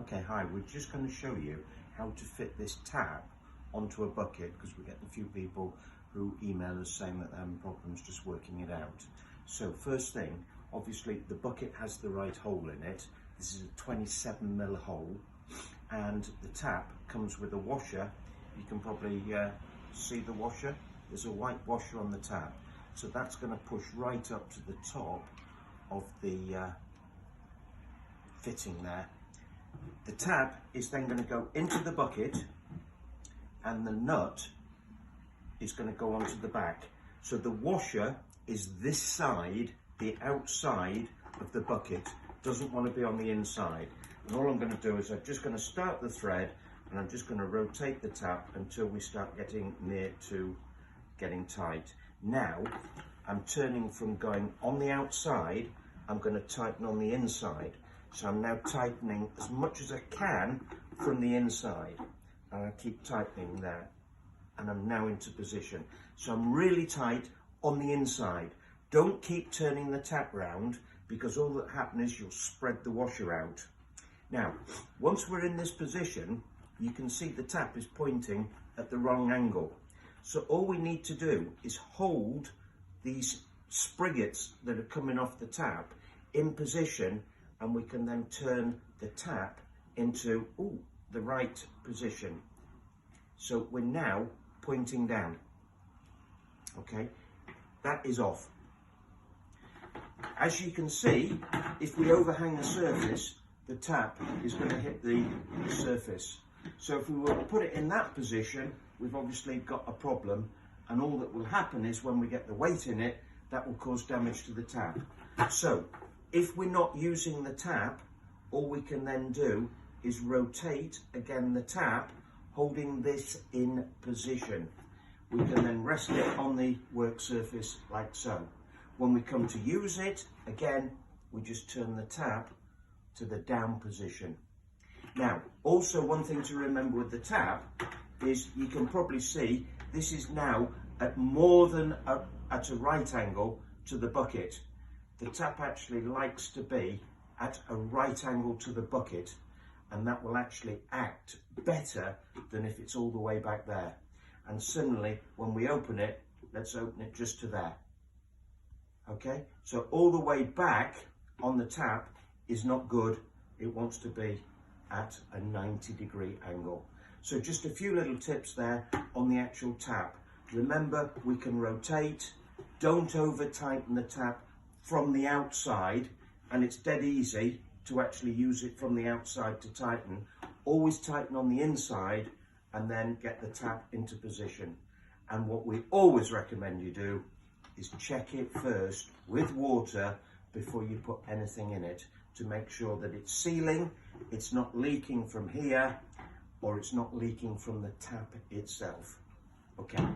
Okay, hi, we're just going to show you how to fit this tap onto a bucket because we're getting a few people who email us saying that they're having problems just working it out. So first thing, obviously the bucket has the right hole in it. This is a 27mm hole and the tap comes with a washer. You can probably see the washer. There's a white washer on the tap. So that's going to push right up to the top of the fitting there. The tap is then going to go into the bucket and the nut is going to go onto the back. So the washer is this side, the outside of the bucket, doesn't want to be on the inside. And all I'm going to do is I'm just going to start the thread and I'm just going to rotate the tap until we start getting near to getting tight. Now I'm turning from going on the outside, I'm going to tighten on the inside. So I'm now tightening as much as I can from the inside. And I keep tightening there. And I'm now into position. So I'm really tight on the inside. Don't keep turning the tap round because all that happens is you'll spread the washer out. Now, once we're in this position, you can see the tap is pointing at the wrong angle. So all we need to do is hold these spriggets that are coming off the tap in position, and we can then turn the tap into the right position. So we're now pointing down. Okay, that is off. As you can see, if we overhang the surface, the tap is going to hit the surface. So if we were to put it in that position, we've obviously got a problem, and all that will happen is when we get the weight in it, that will cause damage to the tap. So if we're not using the tap, all we can then do is rotate again the tap, holding this in position. We can then rest it on the work surface like so. When we come to use it, again, we just turn the tap to the down position. Now, also one thing to remember with the tap is you can probably see this is now at more than at a right angle to the bucket. The tap actually likes to be at a right angle to the bucket, and that will actually act better than if it's all the way back there. And similarly, when we open it, let's open it just to there. Okay, so all the way back on the tap is not good. It wants to be at a 90-degree angle. So just a few little tips there on the actual tap. Remember, we can rotate. Don't over tighten the tap from the outside, and it's dead easy to actually use it from the outside to tighten. Always tighten on the inside and then get the tap into position. And what we always recommend you do is check it first with water before you put anything in it to make sure that it's sealing, it's not leaking from here, or it's not leaking from the tap itself. Okay.